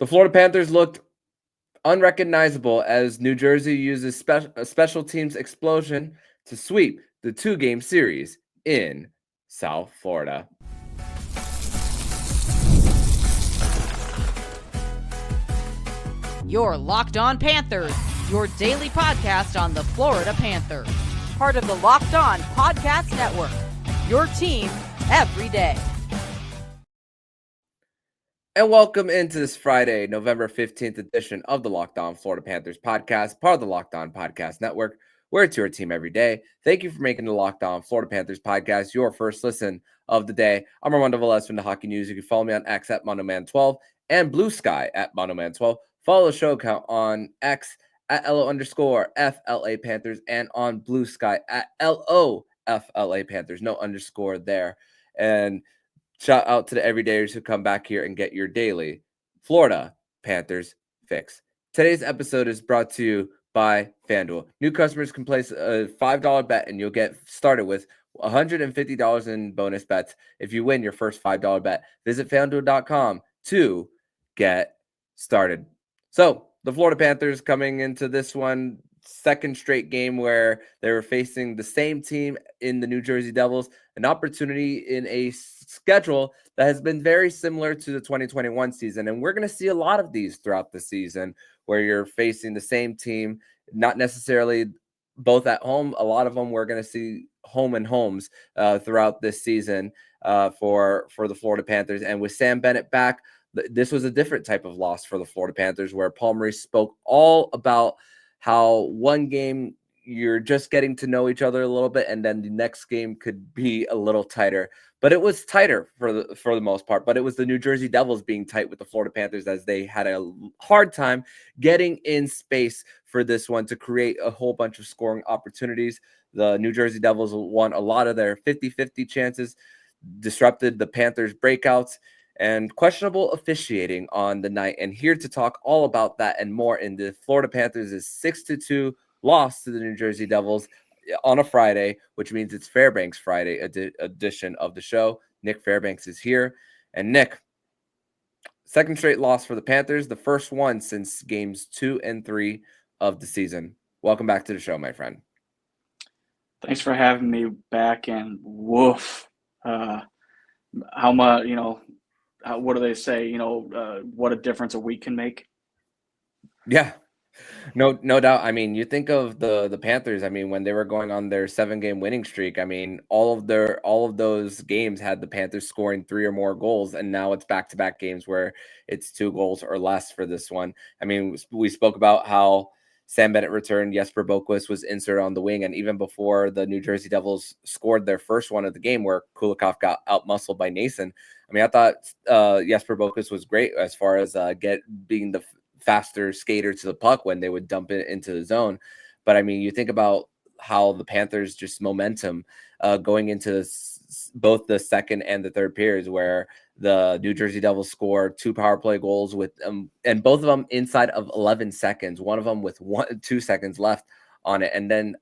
The Florida Panthers looked unrecognizable as New Jersey uses a special teams explosion to sweep the two-game series in South Florida. You're Locked On Panthers, your daily podcast on the Florida Panthers. Part of the Locked On Podcast Network, your team every day. And welcome into this Friday, November 15th edition of the Locked On Florida Panthers podcast, part of the Locked On Podcast Network. We're to your team every day. Thank you for making the Locked On Florida Panthers podcast your first listen of the day. I'm Armando Velez from the Hockey News. You can follow me on X at MondoMan12 and Blue Sky at MondoMan12. Follow the show account on X at LO_FLA Panthers and on Blue Sky at LOFLA Panthers. No underscore there. And shout out to the everydayers who come back here and get your daily Florida Panthers fix. Today's episode is brought to you by FanDuel. New customers can place a $5 bet and you'll get started with $150 in bonus bets if you win your first $5 bet. Visit FanDuel.com to get started. So the Florida Panthers coming into this one, second straight game where they were facing the same team in the New Jersey Devils, an opportunity in a schedule that has been very similar to the 2021 season. And we're going to see a lot of these throughout the season where you're facing the same team, not necessarily both at home. A lot of them we're going to see home and homes throughout this season for the Florida Panthers. And with Sam Bennett back, this was a different type of loss for the Florida Panthers, where Paul Maurice spoke all about how one game you're just getting to know each other a little bit, and then the next game could be a little tighter. But it was tighter for the most part. But it was the New Jersey Devils being tight with the Florida Panthers, as they had a hard time getting in space for this one to create a whole bunch of scoring opportunities. The New Jersey Devils won a lot of their 50-50 chances, disrupted the Panthers' breakouts, and questionable officiating on the night. And here to talk all about that and more in the Florida Panthers' 6-2 loss to the New Jersey Devils on a Friday, which means it's Fairbanks Friday edition of the show. Nich Fairbanks is here. And Nick, second straight loss for the Panthers, the first one since games 2 and 3 of the season. Welcome back to the show, my friend. Thanks for having me back. And woof, how much, what do they say? What a difference a week can make. Yeah, no doubt. I mean, you think of the Panthers. I mean, when they were going on their 7-game winning streak, I mean, all of those games had the Panthers scoring 3 or more goals, and now it's back-to-back games where it's 2 goals or less for this one. I mean, we spoke about how Sam Bennett returned. Jesper Boqvist was inserted on the wing, and even before the New Jersey Devils scored their first one of the game, where Kulikov got out-muscled by Nason. I mean, I thought Jesper Boqvist was great as far as being the faster skater to the puck when they would dump it into the zone. But I mean, you think about how the Panthers just momentum going into both the second and the third periods, where the New Jersey Devils scored 2 power play goals with and both of them inside of 11 seconds, one of them with 2 seconds left on it. And then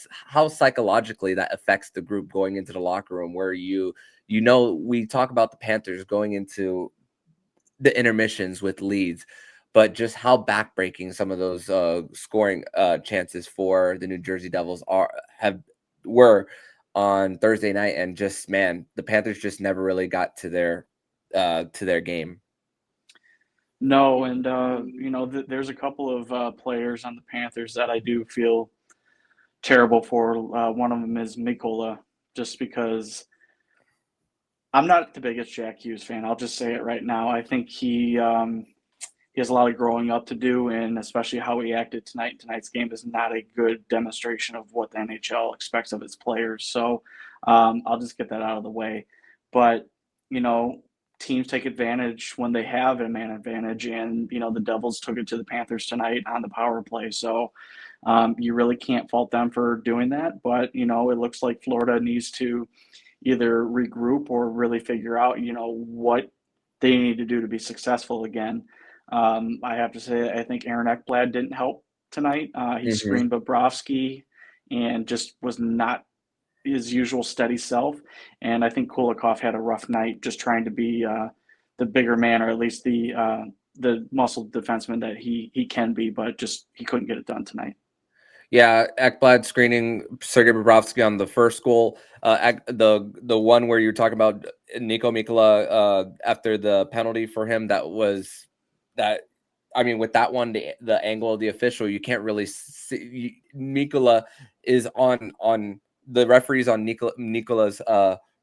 how psychologically that affects the group going into the locker room, where we talk about the Panthers going into the intermissions with leads, but just how backbreaking some of those scoring chances for the New Jersey Devils were on Thursday night. And just, man, the Panthers just never really got to their game. No, and there's a couple of players on the Panthers that I do feel terrible for. One of them is Mikola, just because I'm not the biggest Jack Hughes fan. I'll just say it right now. I think he has a lot of growing up to do, and especially how he acted tonight. Tonight's game is not a good demonstration of what the NHL expects of its players. So I'll just get that out of the way. But, teams take advantage when they have a man advantage, and, the Devils took it to the Panthers tonight on the power play. So you really can't fault them for doing that. But, it looks like Florida needs to either regroup or really figure out, what they need to do to be successful again. I have to say, I think Aaron Ekblad didn't help tonight. He screened Bobrovsky and just was not his usual steady self. And I think Kulikov had a rough night, just trying to be the bigger man, or at least the the muscle defenseman that he can be, but just he couldn't get it done tonight. Yeah, Ekblad screening Sergei Bobrovsky on the first goal. The one where you're talking about Nico Mikkola after the penalty for him, with that one, the angle of the official, you can't really see. Mikkola is on the referee's on Niccola's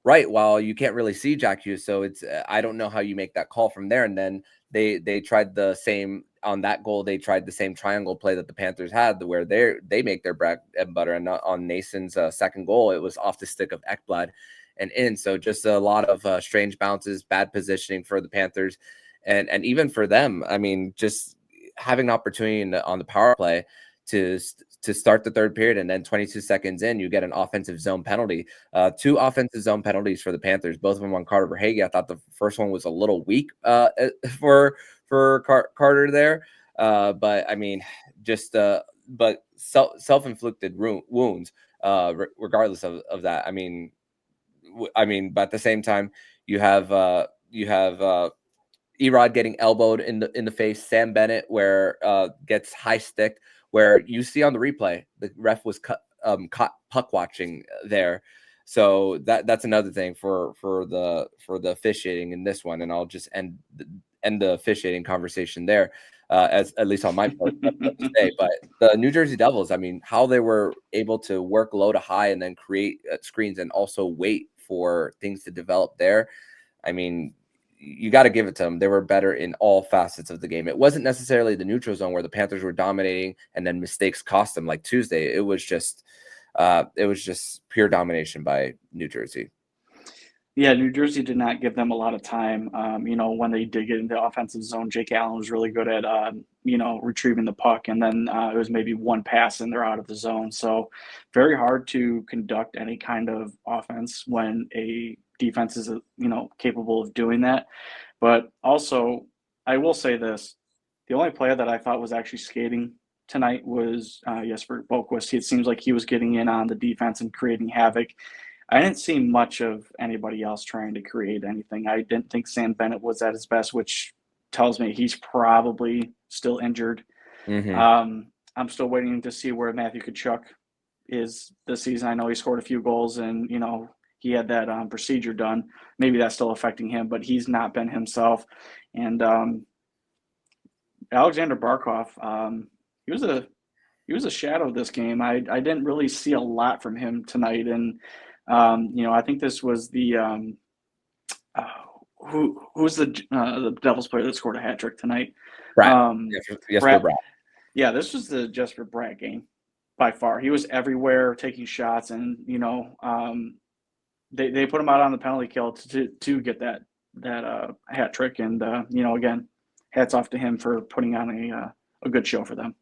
right, while you can't really see Jack Hughes. So it's I don't know how you make that call from there. And then they tried the same on that goal. They tried the same triangle play that the Panthers had, where they make their bread and butter. And on Nason's second goal, it was off the stick of Ekblad and in. So just a lot of strange bounces, bad positioning for the Panthers, and even for them. I mean, just having an opportunity on the power play to start the third period, and then 22 seconds in, you get an offensive zone penalty. 2 offensive zone penalties for the Panthers, both of them on Carter Verhaeghe. I thought the first one was a little weak for Carter there, but I mean, just but self-inflicted wounds, regardless of that. I mean, but at the same time, you have Erod getting elbowed in the face. Sam Bennett where gets high stick, where you see on the replay the ref was caught puck watching there. So that's another thing for the officiating in this one. And I'll just end the officiating conversation there, as at least on my part. But the New Jersey Devils, I mean, how they were able to work low to high and then create screens and also wait for things to develop there. I mean, you got to give it to them. They were better in all facets of the game. It wasn't necessarily the neutral zone where the Panthers were dominating and then mistakes cost them like Tuesday. It was just pure domination by New Jersey. Yeah, New Jersey did not give them a lot of time. When they did get into the offensive zone, Jake Allen was really good at, retrieving the puck. And then it was maybe one pass and they're out of the zone. So very hard to conduct any kind of offense when a defense is, capable of doing that. But also, I will say this. The only player that I thought was actually skating tonight was Jesper Boqvist. It seems like he was getting in on the defense and creating havoc. I didn't see much of anybody else trying to create anything. I didn't think Sam Bennett was at his best, which tells me he's probably still injured. Mm-hmm. I'm still waiting to see where Matthew Tkachuk is this season. I know he scored a few goals and, he had that procedure done. Maybe that's still affecting him, but he's not been himself. And Alexander Barkov, he was a shadow of this game. I didn't really see a lot from him tonight. And, I think this was the who's the Devils player that scored a hat trick tonight? Jesper Bratt. Yeah, this was the Jesper Bratt game by far. He was everywhere taking shots, and they put him out on the penalty kill to get that hat trick. And again, hats off to him for putting on a good show for them.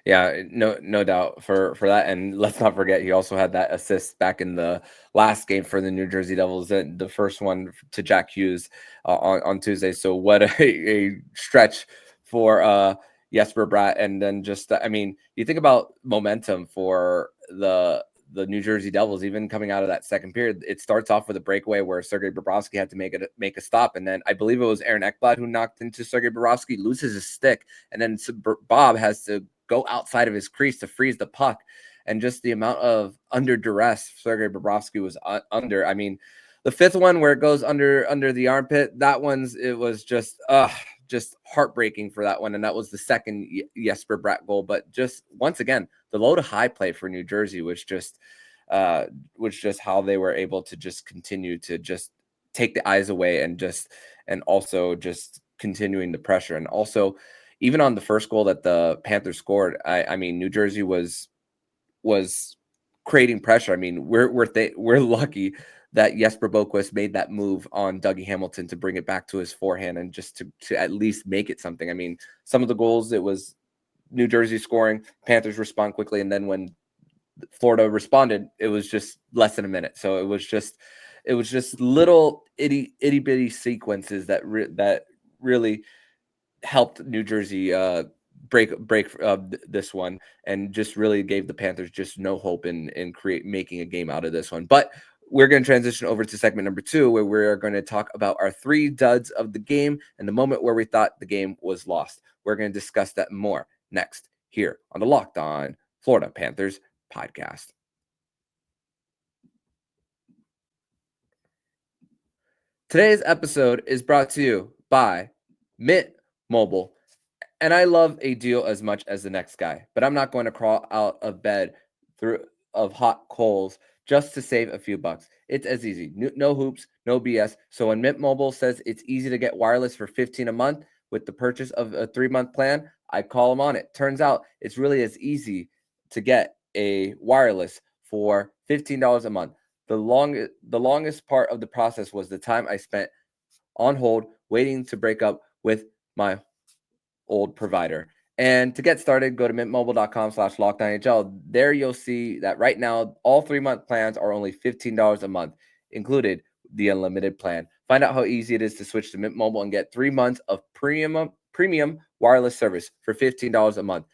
Yeah, no doubt for that. And let's not forget, he also had that assist back in the last game for the New Jersey Devils, the first one to Jack Hughes on Tuesday. So what a stretch for Jesper Bratt. And then just, you think about momentum for the New Jersey Devils, even coming out of that second period. It starts off with a breakaway where Sergei Bobrovsky had to make a stop, and then I believe it was Aaron Ekblad who knocked into Sergei Bobrovsky, loses his stick, and then Bob has to go outside of his crease to freeze the puck. And just the amount of under duress Sergei Bobrovsky was under. I mean, the fifth one where it goes under the armpit, it was just heartbreaking for that one. And that was the second Jesper Bratt goal. But just once again, the low to high play for New Jersey was just how they were able to just continue to just take the eyes away and also just continuing the pressure. And also, even on the first goal that the Panthers scored, I mean, New Jersey was creating pressure. I mean, we're lucky that Jesper Boqvist made that move on Dougie Hamilton to bring it back to his forehand and just to at least make it something. I mean, some of the goals, it was New Jersey scoring, Panthers respond quickly, and then when Florida responded, it was just less than a minute. So it was just little itty bitty sequences that really helped New Jersey break this one, and just really gave the Panthers just no hope in making a game out of this one. But we're going to transition over to segment number 2, where we're going to talk about our 3 duds of the game and the moment where we thought the game was lost. We're going to discuss that more next here on the Locked On Florida Panthers podcast. Today's episode is brought to you by Mint Mobile. And I love a deal as much as the next guy, but I'm not going to crawl out of bed through of hot coals just to save a few bucks. It's as easy. No hoops, no BS. So when Mint Mobile says it's easy to get wireless for $15 a month with the purchase of a 3-month plan, I call them on it. Turns out it's really as easy to get a wireless for $15 a month. The longest part of the process was the time I spent on hold waiting to break up with my old provider. And to get started, go to mintmobile.com/LockedOnNHL. There you'll see that right now, all 3-month plans are only $15 a month, included the unlimited plan. Find out how easy it is to switch to Mint Mobile and get 3 months of premium wireless service for $15 a month.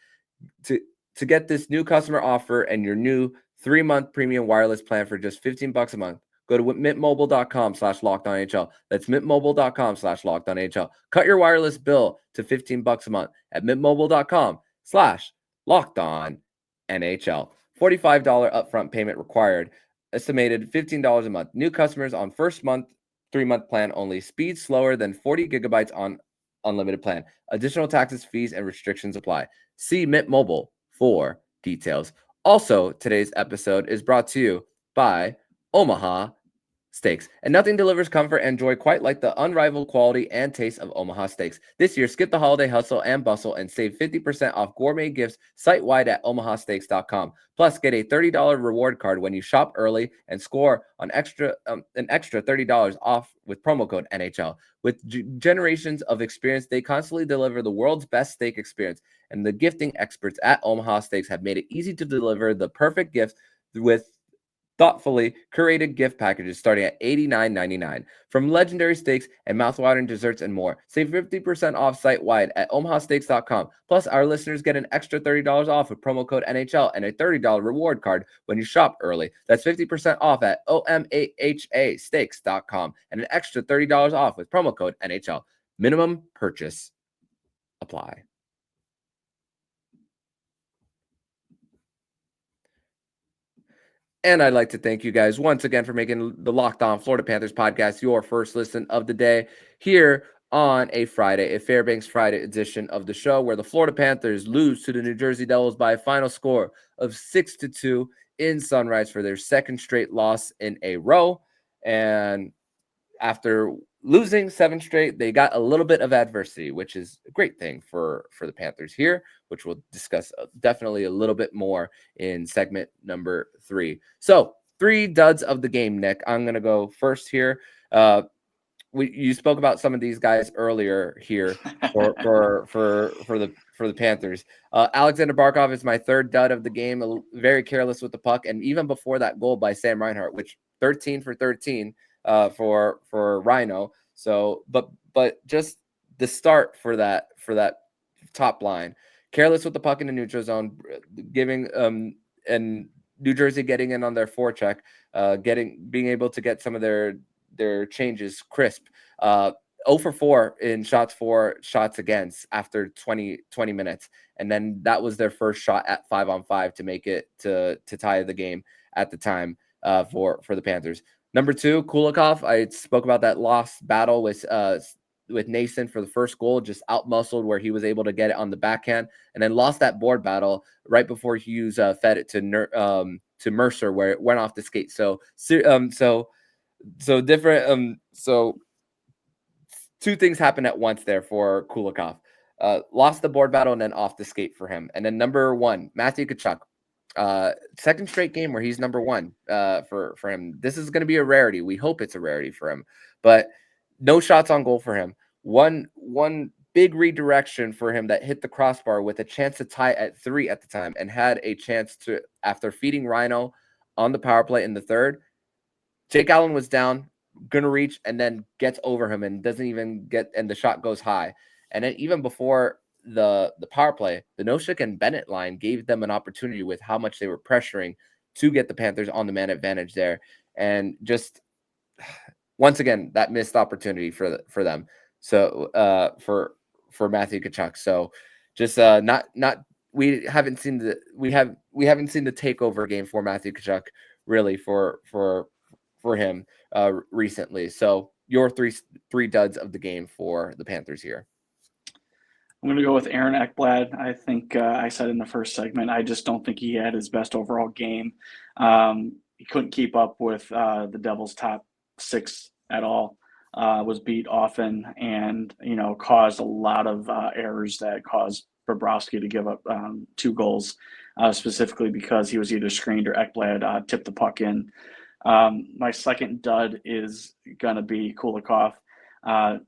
To get this new customer offer and your new 3-month premium wireless plan for just $15 a month, go to mintmobile.com/LockedOnNHL. That's mintmobile.com/LockedOnNHL. Cut your wireless bill to $15 a month at mintmobile.com/LockedOnNHL. $45 upfront payment required. Estimated $15 a month. New customers on first month 3-month plan only. Speed slower than 40 gigabytes on unlimited plan. Additional taxes, fees, and restrictions apply. See Mint Mobile for details. Also, today's episode is brought to you by Omaha Steaks. And nothing delivers comfort and joy quite like the unrivaled quality and taste of Omaha Steaks. This year, skip the holiday hustle and bustle and save 50% off gourmet gifts site-wide at omahasteaks.com. Plus, get a $30 reward card when you shop early and score on an extra $30 off with promo code NHL. With generations of experience, they constantly deliver the world's best steak experience. And the gifting experts at Omaha Steaks have made it easy to deliver the perfect gift with thoughtfully curated gift packages starting at $89.99. From legendary steaks and mouthwatering desserts and more. Save 50% off site-wide at omahasteaks.com. Plus, our listeners get an extra $30 off with promo code NHL and a $30 reward card when you shop early. That's 50% off at omahasteaks.com and an extra $30 off with promo code NHL. Minimum purchase apply. And I'd like to thank you guys once again for making the Locked On Florida Panthers podcast your first listen of the day here on a Friday, a Fairbanks Friday edition of the show, where the Florida Panthers lose to the New Jersey Devils by a final score of 6-2 in Sunrise for their second straight loss in a row. And after losing 7 straight, they got a little bit of adversity, which is a great thing for the Panthers here, which we'll discuss definitely a little bit more in segment number 3. So 3 duds of the game, Nick. I'm going to go first here. You spoke about some of these guys earlier here for the Panthers. Alexander Barkov is my 3rd dud of the game. Very careless with the puck, and even before that goal by Sam Reinhart, which 13 for 13 for Rhino. So, but just the start for that top line, careless with the puck in the neutral zone, giving and New Jersey getting in on their forecheck, being able to get some of their changes crisp. 0 for 4 in shots against after 20 minutes. And then that was their first shot at 5-on-5 to make it to tie the game at the time for the Panthers. Number 2, Kulikov. I spoke about that lost battle with Nason for the first goal, just out-muscled where he was able to get it on the backhand, and then lost that board battle right before Hughes fed it to Mercer, where it went off the skate. So different. So 2 things happened at once there for Kulikov. Lost the board battle and then off the skate for him. And then number 1, Matthew Tkachuk. Second straight game where he's number 1 for him. This is going to be a rarity. We hope it's a rarity for him, but no shots on goal for him. One big redirection for him that hit the crossbar with a chance to tie at 3 at the time, and had a chance to, after feeding Rhino on the power play in the 3rd. Jake Allen was down, gonna reach, and then gets over him and doesn't even get, and the shot goes high. And then even before the power play, the Noshik and Bennett line gave them an opportunity with how much they were pressuring to get the Panthers on the man advantage there. And just once again, that missed opportunity for them. So for Matthew Tkachuk. So just not we haven't seen the takeover game for Matthew Tkachuk really for him recently. So your three duds of the game for the Panthers here. I'm going to go with Aaron Ekblad. I think I said in the first segment, I just don't think he had his best overall game. He couldn't keep up with the Devils' top six at all. Was beat often and, caused a lot of errors that caused Bobrovsky to give up 2 goals, specifically because he was either screened or Ekblad tipped the puck in. My second dud is going to be Kulikov.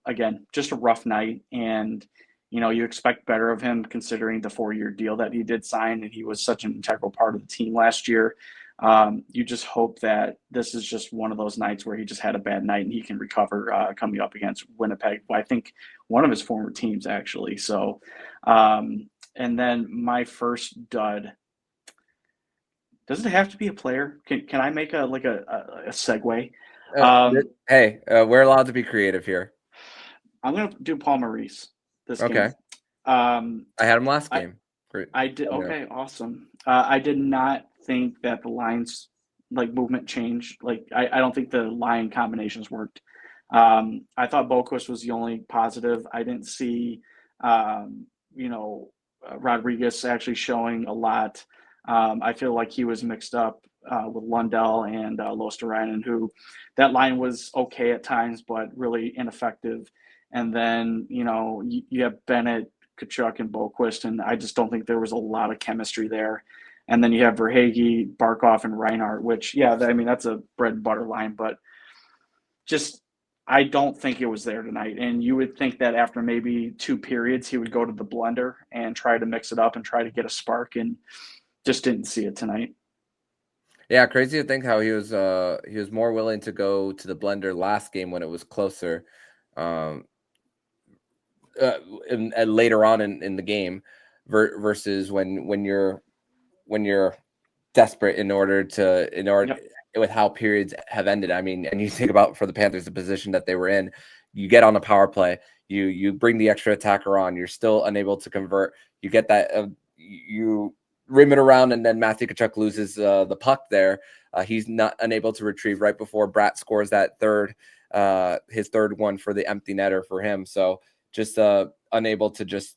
Again, just a rough night, and you expect better of him considering the 4-year deal that he did sign, and he was such an integral part of the team last year. You just hope that this is just one of those nights where he just had a bad night and he can recover coming up against Winnipeg. I think one of his former teams, actually. So, and then my first dud. Does it have to be a player? Can I make a segue? Hey, we're allowed to be creative here. I'm going to do Paul Maurice this game. Okay. I had him last game. I did. Okay, awesome. I did not think that the lines movement changed. I don't think the line combinations worked. I thought Boqvist was the only positive. I didn't see, Rodriguez actually showing a lot. I feel like he was mixed up with Lundell and Luostarinen, who that line was okay at times, but really ineffective. And then, you have Bennett, Tkachuk, and Boqvist, and I just don't think there was a lot of chemistry there. And then you have Verhaeghe, Barkov, and Reinhart, which, that's a bread and butter line, but just I don't think it was there tonight. And you would think that after maybe 2 periods, he would go to the blender and try to mix it up and try to get a spark, and just didn't see it tonight. Yeah, crazy to think how he was more willing to go to the blender last game when it was closer, and later on in the game, versus when you're desperate in order yep. With how periods have ended. I mean, and you think about for the Panthers the position that they were in, you get on a power play, you bring the extra attacker on, you're still unable to convert. You get that you rim it around, and then Matthew Tkachuk loses the puck there. He's not unable to retrieve right before Bratt scores that his third one for the empty netter for him. So just unable to just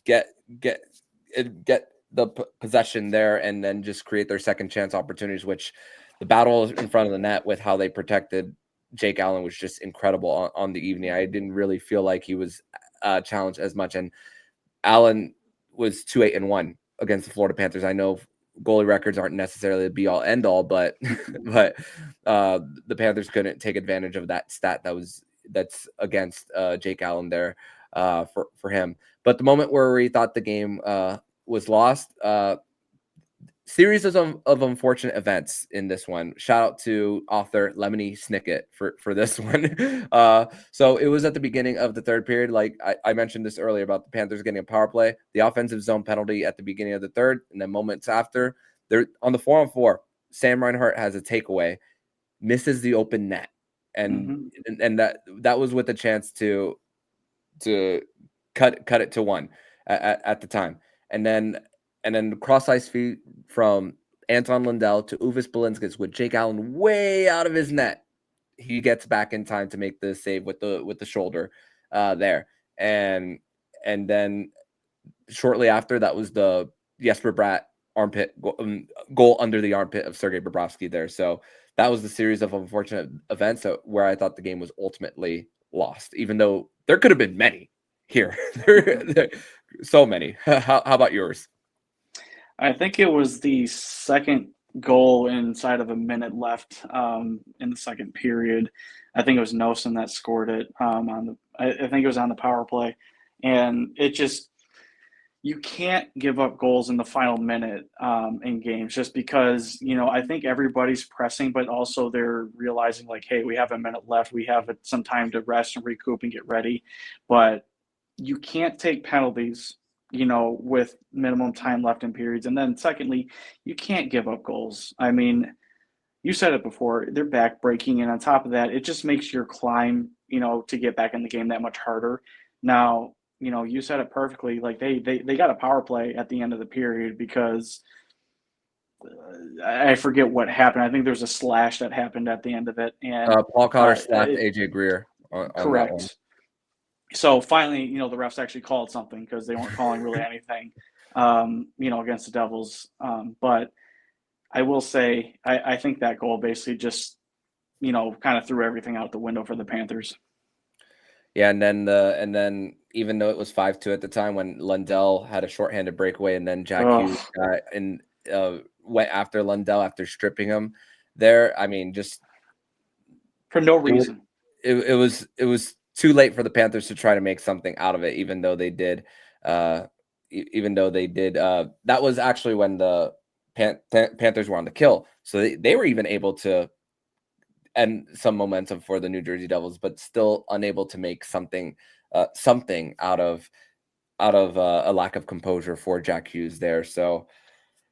get the possession there and then just create their second chance opportunities, which the battle in front of the net with how they protected Jake Allen was just incredible on the evening. I didn't really feel like he was challenged as much, and Allen was 2-8-1 against the Florida Panthers. I know goalie records aren't necessarily the be all end all, but the Panthers couldn't take advantage of that stat that's against Jake Allen there for him. But the moment where we thought the game was lost, series of unfortunate events in this one. Shout out to author Lemony Snicket for this one. So it was at the beginning of the third period. Like I mentioned this earlier about the Panthers getting a power play, the offensive zone penalty at the beginning of the third, and then moments after, they're on the 4-on-4. Sam Reinhart has a takeaway, misses the open net, and that was with a chance to cut it to 1 at the time, and then cross ice feed from Anton Lundell to Uvis Belinskis with Jake Allen way out of his net. He gets back in time to make the save with the shoulder there, and then shortly after that was the Jesper Bratt armpit goal under the armpit of Sergei Bobrovsky there. So that was the series of unfortunate events where I thought the game was ultimately lost, even though there could have been many here. there so many. How about yours? I think it was the second goal inside of a minute left in the second period. I think it was Nosen that scored it I think it was on the power play. And it just, you can't give up goals in the final minute in games just because, I think everybody's pressing, but also they're realizing hey, we have a minute left. We have some time to rest and recoup and get ready. But you can't take penalties. with minimum time left in periods. And then secondly, you can't give up goals. I mean, you said it before, they're back breaking. And on top of that, it just makes your climb, to get back in the game that much harder. Now, you said it perfectly. Like they got a power play at the end of the period because I forget what happened. I think there's a slash that happened at the end of it. And Paul Cotter slapped AJ Greer on that one. correct. So finally, the refs actually called something because they weren't calling really anything, against the Devils. But I will say, I think that goal basically just, kind of threw everything out the window for the Panthers. Yeah, and then even though it was 5-2 at the time, when Lundell had a shorthanded breakaway, and then Jack Hughes went after Lundell after stripping him there. I mean, just for no reason. It was too late for the Panthers to try to make something out of it, even though they did. That was actually when the Panthers were on the kill, so they were even able to end some momentum for the New Jersey Devils, but still unable to make something out of a lack of composure for Jack Hughes there. So,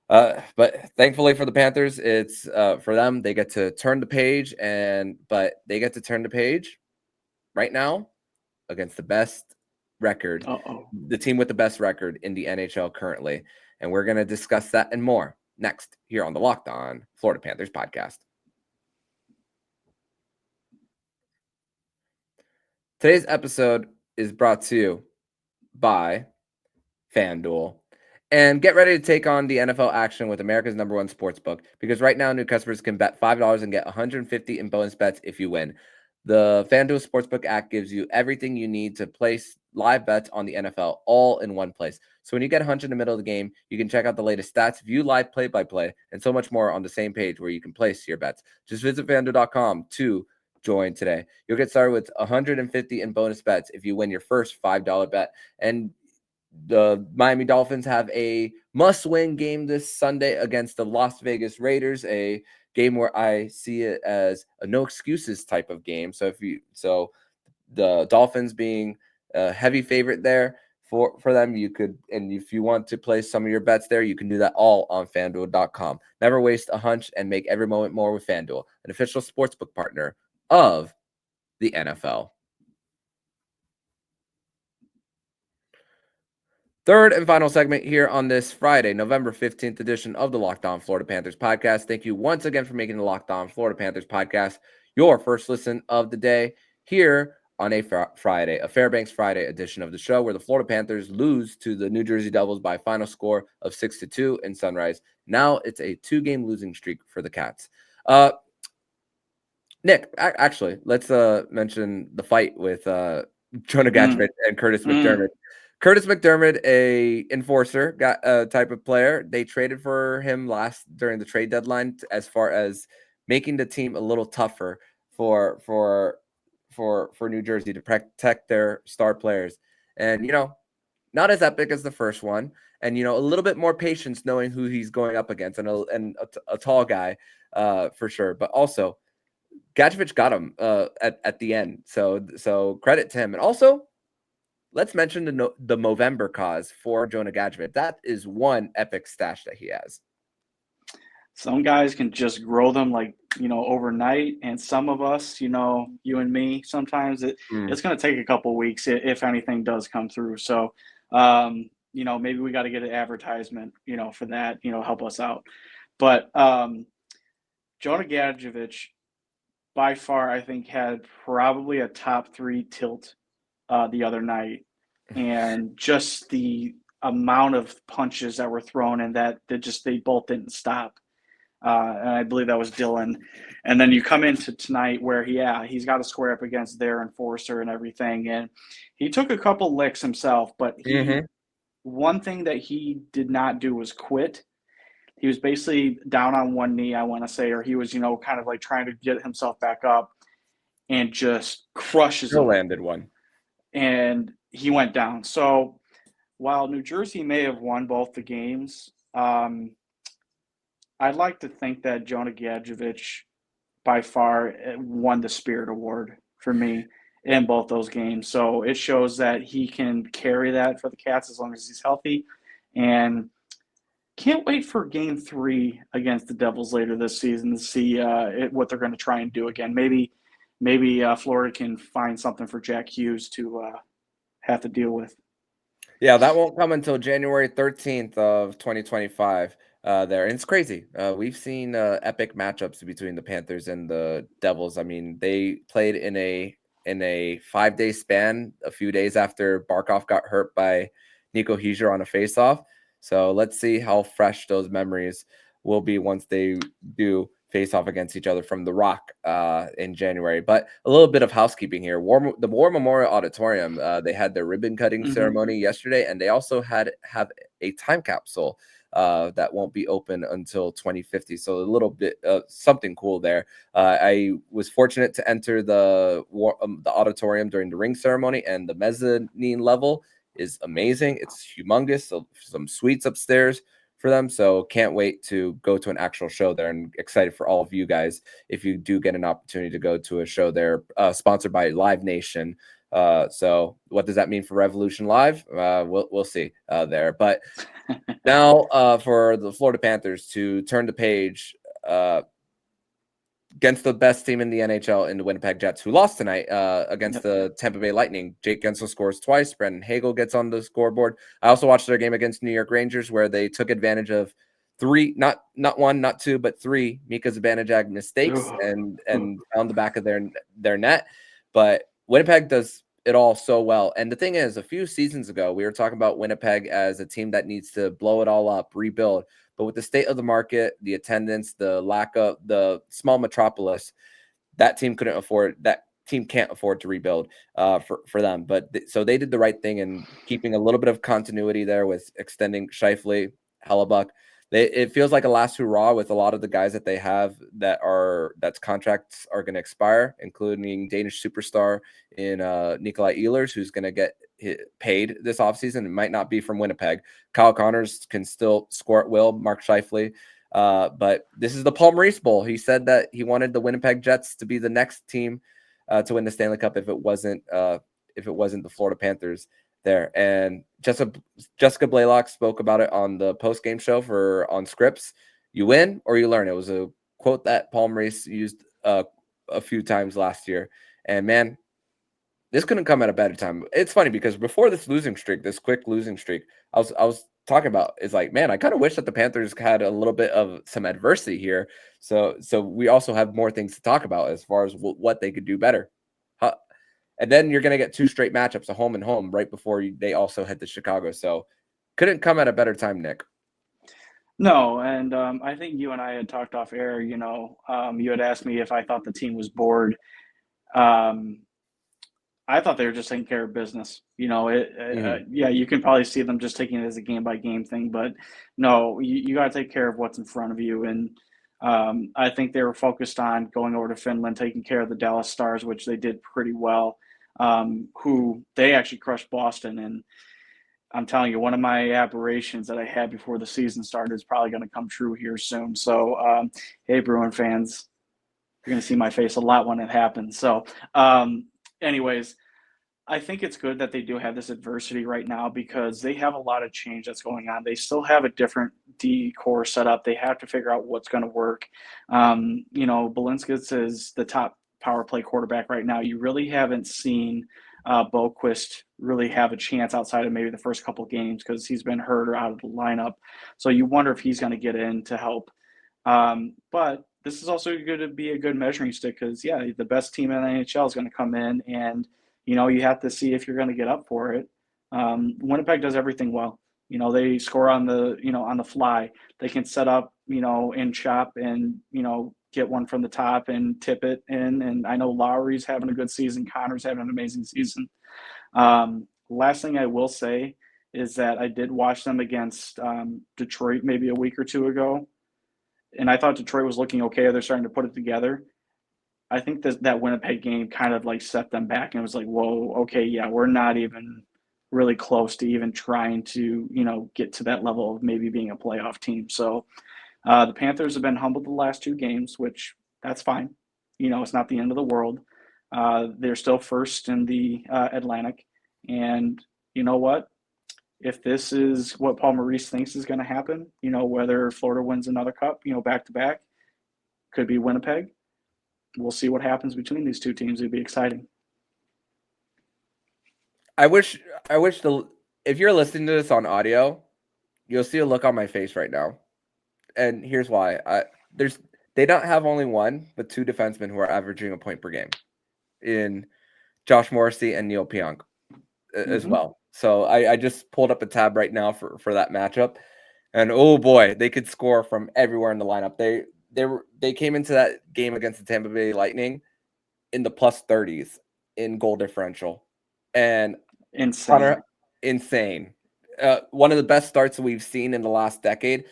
but thankfully for the Panthers, it's for them, they get to turn the page, but they get to turn the page right now against the best record, the team with the best record in the NHL currently. And we're going to discuss that and more next here on the Locked On Florida Panthers podcast. Today's episode is brought to you by FanDuel. And get ready to take on the NFL action with America's #1 sportsbook, because right now new customers can bet $5 and get $150 in bonus bets if you win. The FanDuel Sportsbook app gives you everything you need to place live bets on the NFL all in one place. So when you get a hunch in the middle of the game, you can check out the latest stats, view live play-by-play, and so much more on the same page where you can place your bets. Just visit FanDuel.com to join today. You'll get started with $150 in bonus bets if you win your first $5 bet. And the Miami Dolphins have a must-win game this Sunday against the Las Vegas Raiders, a game where I see it as a no excuses type of game. So the Dolphins being a heavy favorite there for them, you could, and if you want to place some of your bets there, you can do that all on FanDuel.com. Never waste a hunch and make every moment more with FanDuel, an official sportsbook partner of the NFL. Third and final segment here on this Friday, November 15th edition of the Locked On Florida Panthers podcast. Thank you once again for making the Locked On Florida Panthers podcast your first listen of the day here on a Friday, a Fairbanks Friday edition of the show, where the Florida Panthers lose to the New Jersey Devils by a final score of 6-2 in Sunrise. Now it's a 2-game losing streak for the Cats. Nick, actually, let's mention the fight with Jonah Gadjevich and Curtis McDermott. Curtis McDermott, a enforcer type of player. They traded for him during the trade deadline as far as making the team a little tougher for New Jersey to protect their star players. And, not as epic as the first one. And, a little bit more patience knowing who he's going up against, and a tall guy for sure. But also, Gadjevich got him at the end. So credit to him. And also, let's mention the Movember cause for Jonah Gadjevich. That is one epic stash that he has. Some guys can just grow them overnight. And some of us, you and me, sometimes it's going to take a couple of weeks if anything does come through. So, maybe we got to get an advertisement, for that, help us out. But Jonah Gadjevich, by far, I think, had probably a top 3 tilt the other night, and just the amount of punches that were thrown and that they both didn't stop. And I believe that was Dylan. And then you come into tonight where he's got to square up against their enforcer and everything. And he took a couple licks himself, but one thing that he did not do was quit. He was basically down on one knee, I want to say, or he was, kind of like trying to get himself back up, and just crushes him. Landed one. And he went down. So while New Jersey may have won both the games, I'd like to think that Jonah Gadjevich by far won the Spirit Award for me. in both those games. So it shows that he can carry that for the Cats as long as he's healthy. And can't wait for Game 3 against the Devils later this season to see what they're going to try and do again. Maybe Florida can find something for Jack Hughes to have to deal with. Yeah, that won't come until January 13th of 2025 there. And it's crazy. We've seen epic matchups between the Panthers and the Devils. I mean, they played in a 5-day span a few days after Barkov got hurt by Nico Hischier on a faceoff. So let's see how fresh those memories will be once they do face off against each other from the Rock in January. But a little bit of housekeeping here. The War Memorial Auditorium, they had their ribbon cutting ceremony yesterday, and they also have a time capsule that won't be open until 2050. So a little bit something cool there. I was fortunate to enter the auditorium during the ring ceremony, and the mezzanine level is amazing. It's humongous. So some suites upstairs for them. So can't wait to go to an actual show there, and excited for all of you guys if you do get an opportunity to go to a show there, sponsored by Live Nation. So what does that mean for Revolution Live? We'll see there. But now for the Florida Panthers to turn the page against the best team in the NHL in the Winnipeg Jets, who lost tonight against the Tampa Bay Lightning. Jake Gensel scores twice. Brendan Hagel gets on the scoreboard. I also watched their game against New York Rangers, where they took advantage of three, not one, not two, but three Mika Zibanejad mistakes and found the back of their net. But Winnipeg does it all so well. And the thing is, a few seasons ago, we were talking about Winnipeg as a team that needs to blow it all up, rebuild. But with the state of the market, the attendance, the lack of the small metropolis, that team can't afford to rebuild for them. But so they did the right thing in keeping a little bit of continuity there with extending Scheifele, Hellebuck. It feels like a last hurrah with a lot of the guys that they have that's contracts are going to expire, including Danish superstar in Nikolai Ehlers, who's going to get paid this offseason. It might not be from Winnipeg. Kyle Connors can still score at will, Mark Scheifele. But this is the Paul Maurice Bowl. He said that he wanted the Winnipeg Jets to be the next team to win the Stanley Cup if it wasn't the Florida Panthers there. And Jessica Blaylock spoke about it on the post-game show on Scripps. You win or you learn. It was a quote that Paul Maurice used a few times last year. And man, this couldn't come at a better time. It's funny because before this quick losing streak, I was talking about, is like, man, I kind of wish that the Panthers had a little bit of some adversity here. So we also have more things to talk about as far as what they could do better. And then you're going to get 2 straight matchups, a home and home, right before they also head to Chicago. So couldn't come at a better time, Nick. No, and I think you and I had talked off air. You had asked me if I thought the team was bored. I thought they were just taking care of business. Yeah, you can probably see them just taking it as a game-by-game thing. But no, you got to take care of what's in front of you. And I think they were focused on going over to Finland, taking care of the Dallas Stars, which they did pretty well, who they actually crushed Boston. And I'm telling you, one of my aberrations that I had before the season started is probably going to come true here soon. So, hey, Bruin fans, you're going to see my face a lot when it happens. So, anyways, I think it's good that they do have this adversity right now because they have a lot of change that's going on. They still have a different D-core setup. They have to figure out what's going to work. Balinskis is the top power play quarterback right now. You really haven't seen Boqvist really have a chance outside of maybe the first couple of games because he's been hurt or out of the lineup. So you wonder if he's going to get in to help. But this is also going to be a good measuring stick because, the best team in the NHL is going to come in and, you have to see if you're going to get up for it. Winnipeg does everything well. They score on the fly. They can set up, and chop and, get one from the top and tip it in. And I know Lowry's having a good season. Connor's having an amazing season. Last thing I will say is that I did watch them against Detroit maybe a week or two ago. And I thought Detroit was looking okay. They're starting to put it together. I think that Winnipeg game kind of like set them back and it was like, whoa, okay, yeah, we're not even really close to even trying to, get to that level of maybe being a playoff team. So the Panthers have been humbled the last 2 games, which that's fine. It's not the end of the world. They're still first in the Atlantic. And you know what? If this is what Paul Maurice thinks is going to happen, whether Florida wins another cup, back to back, could be Winnipeg. We'll see what happens between these two teams. It'd be exciting. I wish if you're listening to this on audio, you'll see a look on my face right now. And here's why. They don't have only one, but two defensemen who are averaging a point per game in Josh Morrissey and Neil Pionk as well. So I just pulled up a tab right now for that matchup. And oh boy, they could score from everywhere in the lineup. They came into that game against the Tampa Bay Lightning in the plus 30s in goal differential. And insane. One of the best starts that we've seen in the last decade.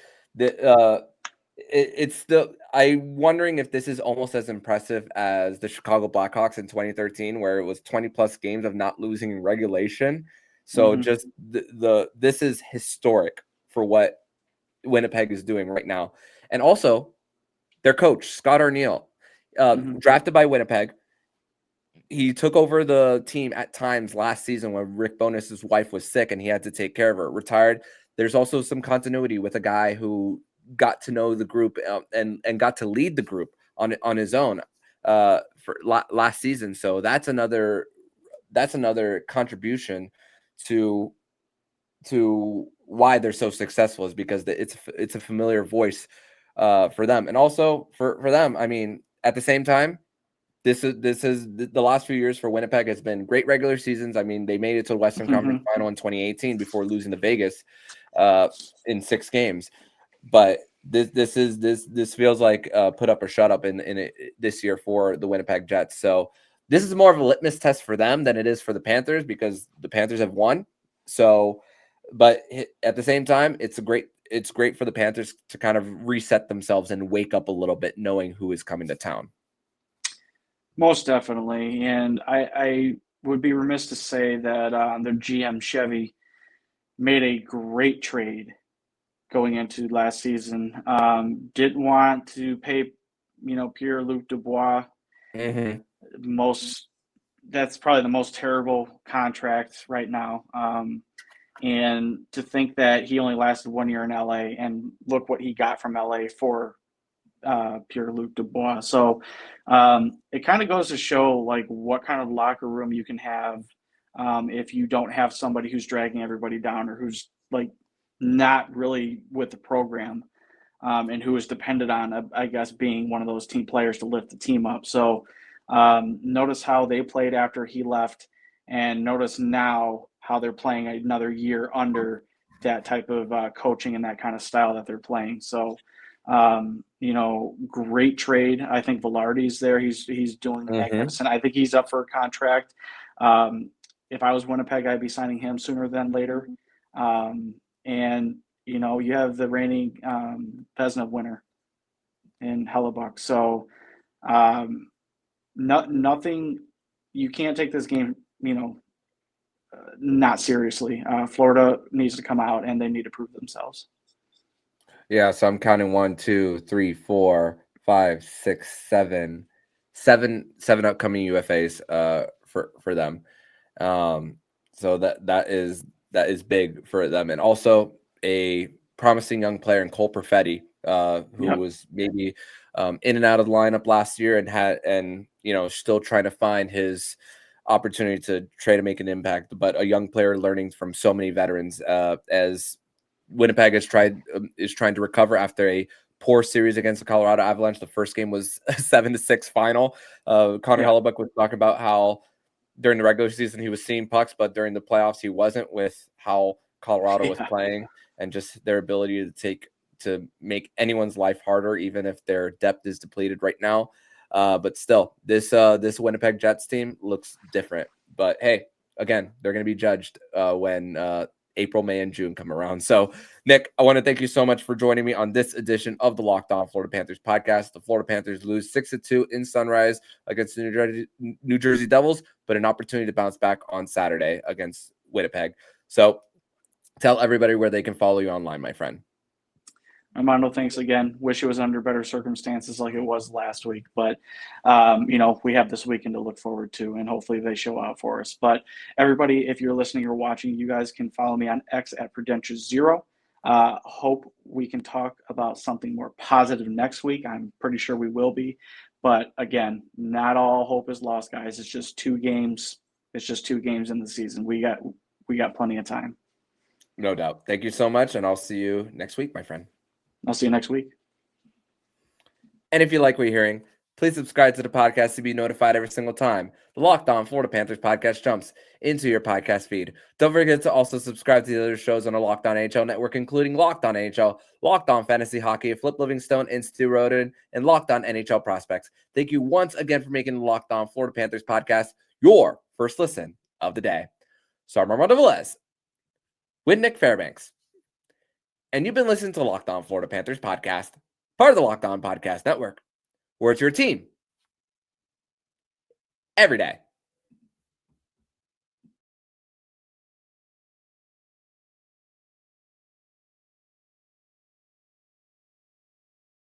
It's still. I'm wondering if this is almost as impressive as the Chicago Blackhawks in 2013, where it was 20 plus games of not losing in regulation. So just this is historic for what Winnipeg is doing right now, and also their coach Scott Arniel, drafted by Winnipeg. He took over the team at times last season when Rick Bowness's wife was sick and he had to take care of her. Retired. There's also some continuity with a guy who got to know the group and got to lead the group on his own for last season. So that's another contribution to why they're so successful, is because it's a familiar voice for them, and also for them. I mean, at the same time, this is the last few years for Winnipeg has been great regular seasons. I mean, they made it to the Western Conference Final in 2018 before losing to Vegas in 6 games. But this feels like put up or shut up in it this year for the Winnipeg Jets. So this is more of a litmus test for them than it is for the Panthers, because the Panthers have won. So, but at the same time, it's great for the Panthers to kind of reset themselves and wake up a little bit, knowing who is coming to town. Most definitely. And I would be remiss to say that their GM Chevy made a great trade going into last season. Didn't want to pay, Pierre-Luc Dubois. That's probably the most terrible contract right now. And to think that he only lasted 1 year in LA, and look what he got from LA for Pierre-Luc Dubois. So it kind of goes to show like what kind of locker room you can have if you don't have somebody who's dragging everybody down, or who's like not really with the program, and who is dependent on, I guess, being one of those team players to lift the team up. So notice how they played after he left, and notice now how they're playing another year under that type of coaching and that kind of style that they're playing. So, great trade. I think Velarde's there. He's doing magnificent. I think he's up for a contract. If I was Winnipeg, I'd be signing him sooner than later. And, you have the reigning Vezina winner in Hellebuck. So nothing, you can't take this game, not seriously. Florida needs to come out and they need to prove themselves. Yeah, so I'm counting 1, 2, 3, 4, 5, 6, 7 upcoming UFAs for them. So that is big for them, and also a promising young player in Cole Perfetti, who was maybe in and out of the lineup last year and still trying to find his opportunity to try to make an impact, but a young player learning from so many veterans as Winnipeg is trying to recover after a poor series against the Colorado Avalanche. The first game was a 7-6 final. Connor Hellebuck was talking about how during the regular season he was seeing pucks, but during the playoffs he wasn't, with how Colorado was playing and just their ability to make anyone's life harder, even if their depth is depleted right now. But still, this Winnipeg Jets team looks different. But hey, again, they're going to be judged when April, May, and June come around. So, Nick, I want to thank you so much for joining me on this edition of the Locked On Florida Panthers podcast. The Florida Panthers lose 6-2 in Sunrise against the New Jersey Devils, but an opportunity to bounce back on Saturday against Winnipeg. So tell everybody where they can follow you online, my friend. Armando, thanks again. Wish it was under better circumstances like it was last week. But, we have this weekend to look forward to, and hopefully they show out for us. But everybody, if you're listening or watching, you guys can follow me on X at Prudentious0. Hope we can talk about something more positive next week. I'm pretty sure we will be. But again, not all hope is lost, guys. It's just 2 games. It's just 2 games in the season. We got plenty of time. No doubt. Thank you so much, and I'll see you next week, my friend. I'll see you next week. And if you like what you're hearing, please subscribe to the podcast to be notified every single time the Locked On Florida Panthers podcast jumps into your podcast feed. Don't forget to also subscribe to the other shows on the Locked On NHL network, including Locked On NHL, Locked On Fantasy Hockey, Flip Livingstone, Institute Roden, and Locked On NHL Prospects. Thank you once again for making the Locked On Florida Panthers podcast your first listen of the day. So I'm Armando Velez with Nich Fairbanks. And you've been listening to the Locked On Florida Panthers podcast, part of the Locked On Podcast Network, where it's your team every day.